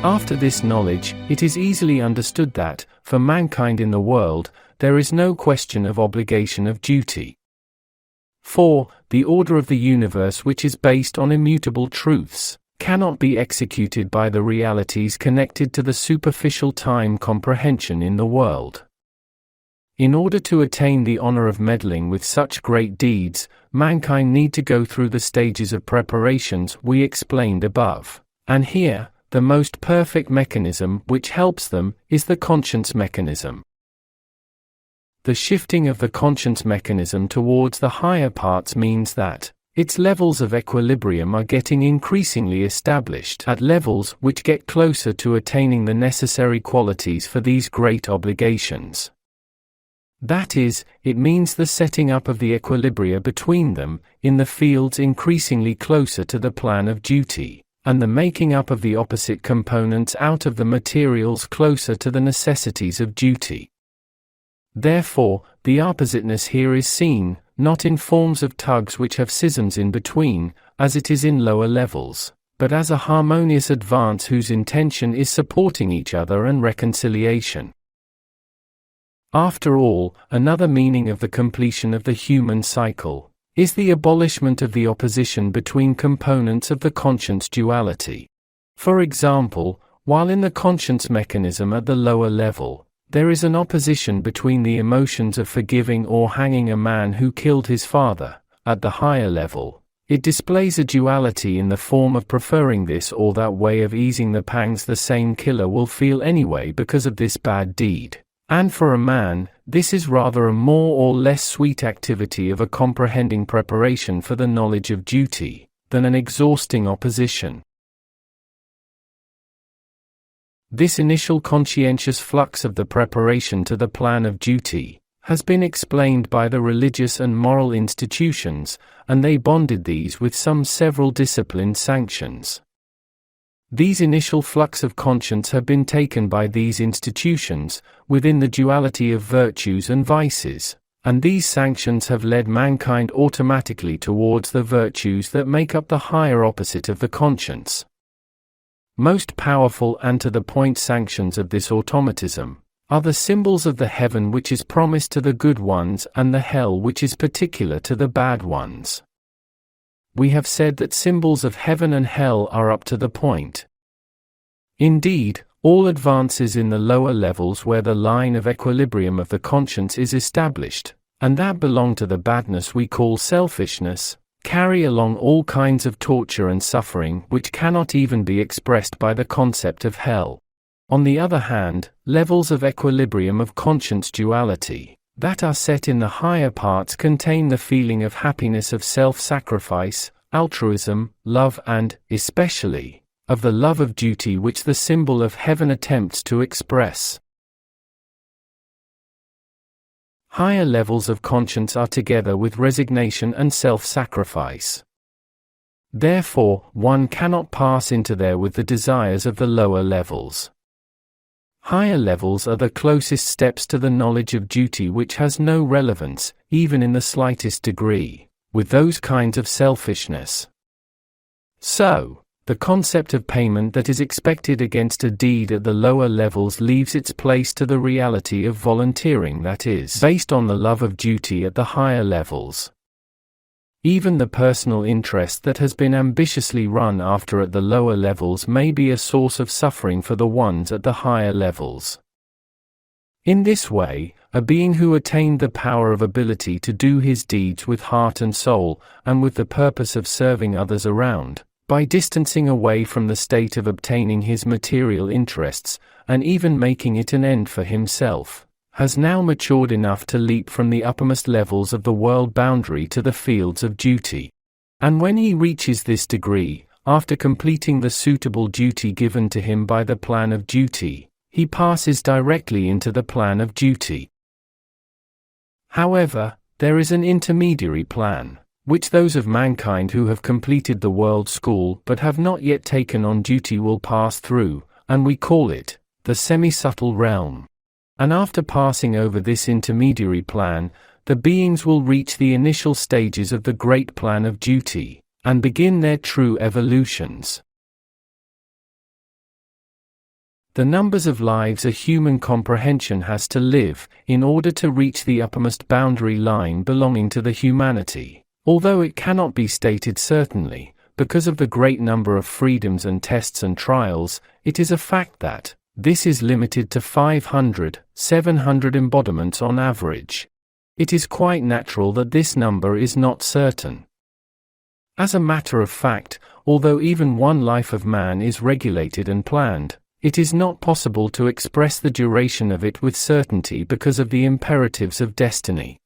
After this knowledge, it is easily understood that, for mankind in the world, there is no question of obligation of duty. 4. The order of the universe, which is based on immutable truths, cannot be executed by the realities connected to the superficial time comprehension in the world. In order to attain the honor of meddling with such great deeds, mankind need to go through the stages of preparations we explained above. And here, the most perfect mechanism which helps them is the conscience mechanism. The shifting of the conscience mechanism towards the higher parts means that its levels of equilibrium are getting increasingly established at levels which get closer to attaining the necessary qualities for these great obligations. That is, it means the setting up of the equilibria between them, in the fields increasingly closer to the plan of duty, and the making up of the opposite components out of the materials closer to the necessities of duty. Therefore, the oppositeness here is seen, not in forms of tugs which have schisms in between, as it is in lower levels, but as a harmonious advance whose intention is supporting each other and reconciliation. After all, another meaning of the completion of the human cycle is the abolishment of the opposition between components of the conscience duality. For example, while in the conscience mechanism at the lower level, there is an opposition between the emotions of forgiving or hanging a man who killed his father, at the higher level, it displays a duality in the form of preferring this or that way of easing the pangs the same killer will feel anyway because of this bad deed. And for a man, this is rather a more or less sweet activity of a comprehending preparation for the knowledge of duty, than an exhausting opposition. This initial conscientious flux of the preparation to the plan of duty has been explained by the religious and moral institutions, and they bonded these with some several disciplined sanctions. These initial flux of conscience have been taken by these institutions, within the duality of virtues and vices, and these sanctions have led mankind automatically towards the virtues that make up the higher opposite of the conscience. Most powerful and to the point sanctions of this automatism are the symbols of the heaven which is promised to the good ones and the hell which is particular to the bad ones. We have said that symbols of heaven and hell are up to the point. Indeed, all advances in the lower levels where the line of equilibrium of the conscience is established, and that belong to the badness we call selfishness, carry along all kinds of torture and suffering which cannot even be expressed by the concept of hell. On the other hand, levels of equilibrium of conscience duality that are set in the higher parts contain the feeling of happiness of self-sacrifice, altruism, love and, especially, of the love of duty which the symbol of heaven attempts to express. Higher levels of conscience are together with resignation and self-sacrifice. Therefore, one cannot pass into there with the desires of the lower levels. Higher levels are the closest steps to the knowledge of duty which has no relevance, even in the slightest degree, with those kinds of selfishness. So, the concept of payment that is expected against a deed at the lower levels leaves its place to the reality of volunteering that is based on the love of duty at the higher levels. Even the personal interest that has been ambitiously run after at the lower levels may be a source of suffering for the ones at the higher levels. In this way, a being who attained the power of ability to do his deeds with heart and soul, and with the purpose of serving others around, by distancing away from the state of obtaining his material interests, and even making it an end for himself, has now matured enough to leap from the uppermost levels of the world boundary to the fields of duty. And when he reaches this degree, after completing the suitable duty given to him by the plan of duty, he passes directly into the plan of duty. However, there is an intermediary plan, which those of mankind who have completed the world school but have not yet taken on duty will pass through, and we call it the semi-subtle realm. And after passing over this intermediary plan, the beings will reach the initial stages of the great plan of duty, and begin their true evolutions. the numbers of lives a human comprehension has to live in order to reach the uppermost boundary line belonging to the humanity. Although it cannot be stated certainly, because of the great number of freedoms and tests and trials, it is a fact that this is limited to 500, 700 embodiments on average. It is quite natural that this number is not certain. As a matter of fact, although even one life of man is regulated and planned, it is not possible to express the duration of it with certainty because of the imperatives of destiny.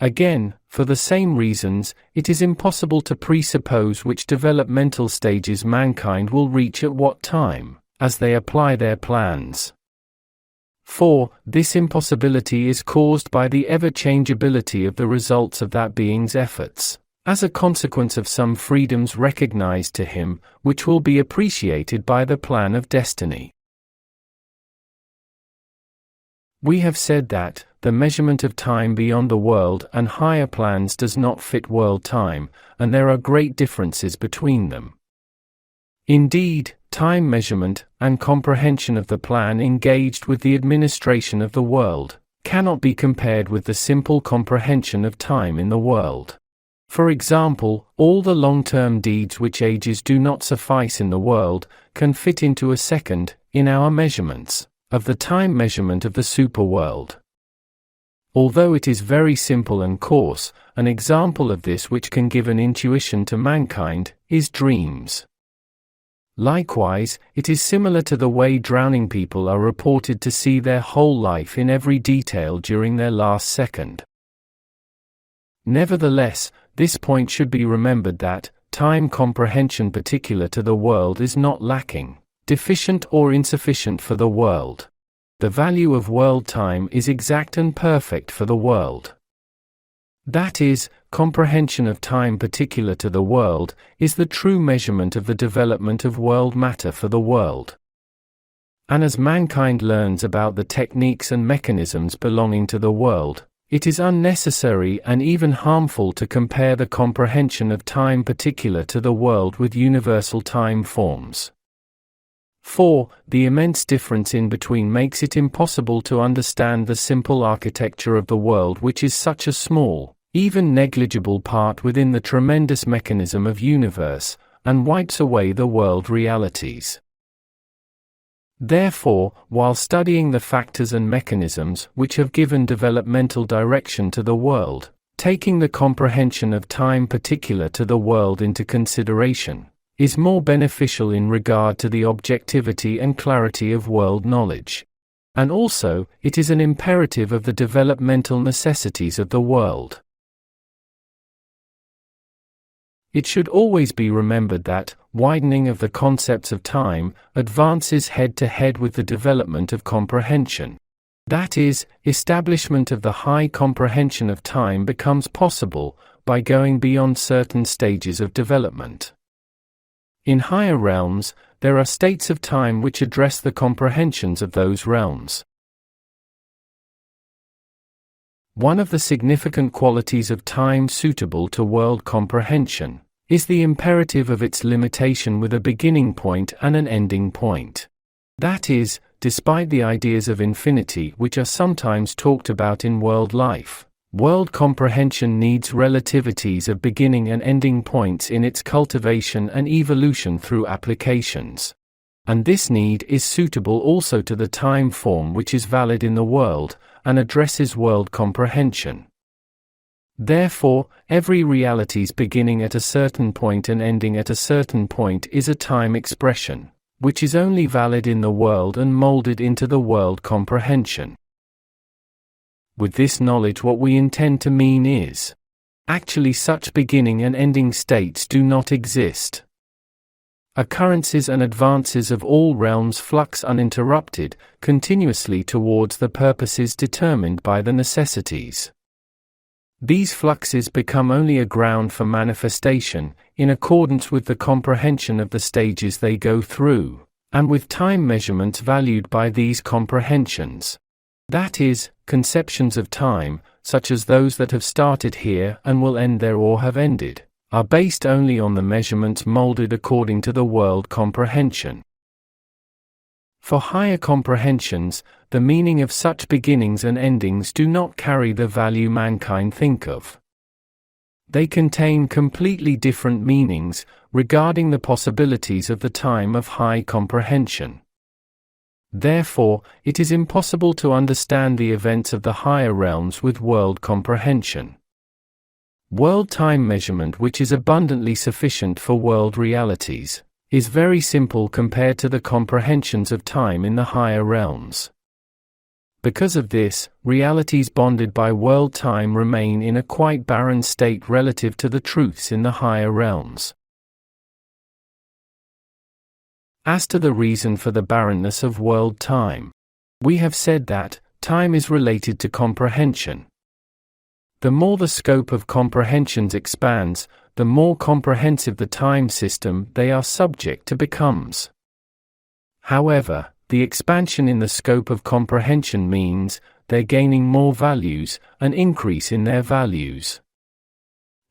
Again, for the same reasons, it is impossible to presuppose which developmental stages mankind will reach at what time, as they apply their plans. 4. This impossibility is caused by the ever-changeability of the results of that being's efforts, as a consequence of some freedoms recognized to him, which will be appreciated by the plan of destiny. We have said that the measurement of time beyond the world and higher plans does not fit world time, and there are great differences between them. Indeed, time measurement and comprehension of the plan engaged with the administration of the world cannot be compared with the simple comprehension of time in the world. For example, all the long-term deeds which ages do not suffice in the world can fit into a second, in our measurements, of the time measurement of the superworld. Although it is very simple and coarse, an example of this which can give an intuition to mankind is dreams. Likewise, it is similar to the way drowning people are reported to see their whole life in every detail during their last second. Nevertheless, this point should be remembered that time comprehension particular to the world is not lacking, deficient or insufficient for the world. The value of world time is exact and perfect for the world. That is, comprehension of time particular to the world is the true measurement of the development of world matter for the world. And as mankind learns about the techniques and mechanisms belonging to the world, it is unnecessary and even harmful to compare the comprehension of time particular to the world with universal time forms. 4. The immense difference in between makes it impossible to understand the simple architecture of the world, which is such a small, even negligible part within the tremendous mechanism of universe, and wipes away the world realities. Therefore, while studying the factors and mechanisms which have given developmental direction to the world, taking the comprehension of time particular to the world into consideration is more beneficial in regard to the objectivity and clarity of world knowledge. And also, it is an imperative of the developmental necessities of the world. It should always be remembered that widening of the concepts of time advances head-to-head with the development of comprehension. That is, establishment of the high comprehension of time becomes possible by going beyond certain stages of development. In higher realms, there are states of time which address the comprehensions of those realms. One of the significant qualities of time suitable to world comprehension is the imperative of its limitation with a beginning point and an ending point. That is, despite the ideas of infinity which are sometimes talked about in world life, world comprehension needs relativities of beginning and ending points in its cultivation and evolution through applications. And this need is suitable also to the time form which is valid in the world, and addresses world comprehension. Therefore, every reality's beginning at a certain point and ending at a certain point is a time expression, which is only valid in the world and molded into the world comprehension. With this knowledge, what we intend to mean is, actually such beginning and ending states do not exist. Occurrences and advances of all realms flux uninterrupted, continuously towards the purposes determined by the necessities. These fluxes become only a ground for manifestation, in accordance with the comprehension of the stages they go through, and with time measurements valued by these comprehensions. That is, conceptions of time, such as those that have started here and will end there or have ended, are based only on the measurements molded according to the world comprehension. For higher comprehensions, the meaning of such beginnings and endings do not carry the value mankind think of. They contain completely different meanings, regarding the possibilities of the time of high comprehension. Therefore, it is impossible to understand the events of the higher realms with world comprehension. World time measurement, which is abundantly sufficient for world realities, is very simple compared to the comprehensions of time in the higher realms. Because of this, realities bonded by world time remain in a quite barren state relative to the truths in the higher realms. As to the reason for the barrenness of world time, we have said that time is related to comprehension. The more the scope of comprehensions expands, the more comprehensive the time system they are subject to becomes. However, the expansion in the scope of comprehension means they're gaining more values, an increase in their values.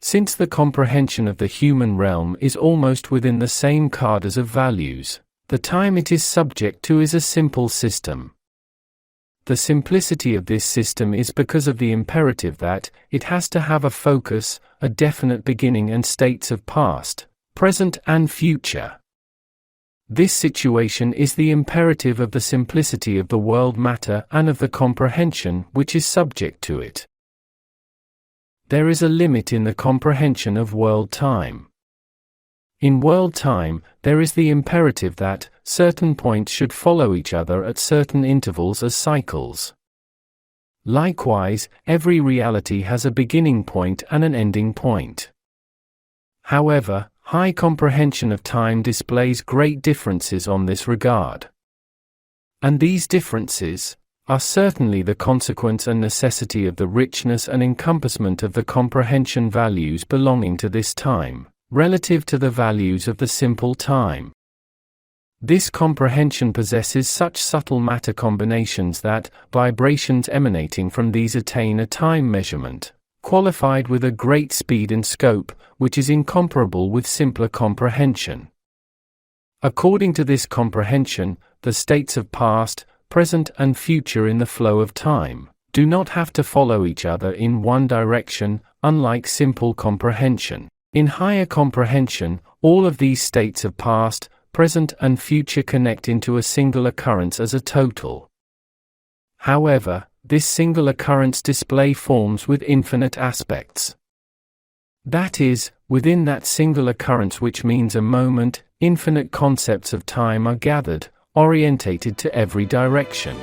Since the comprehension of the human realm is almost within the same cadres of values, the time it is subject to is a simple system. The simplicity of this system is because of the imperative that it has to have a focus, a definite beginning and states of past, present and future. This situation is the imperative of the simplicity of the world matter and of the comprehension which is subject to it. There is a limit in the comprehension of world time. In world time, there is the imperative that certain points should follow each other at certain intervals as cycles. Likewise, every reality has a beginning point and an ending point. However, high comprehension of time displays great differences on this regard. And these differences are certainly the consequence and necessity of the richness and encompassment of the comprehension values belonging to this time, relative to the values of the simple time. This comprehension possesses such subtle matter combinations that vibrations emanating from these attain a time measurement, qualified with a great speed and scope, which is incomparable with simpler comprehension. According to this comprehension, the states of past, present and future in the flow of time do not have to follow each other in one direction, unlike simple comprehension. In higher comprehension, all of these states of past, present and future connect into a single occurrence as a total. However, this single occurrence display forms with infinite aspects. That is, within that single occurrence, which means a moment, infinite concepts of time are gathered, orientated to every direction.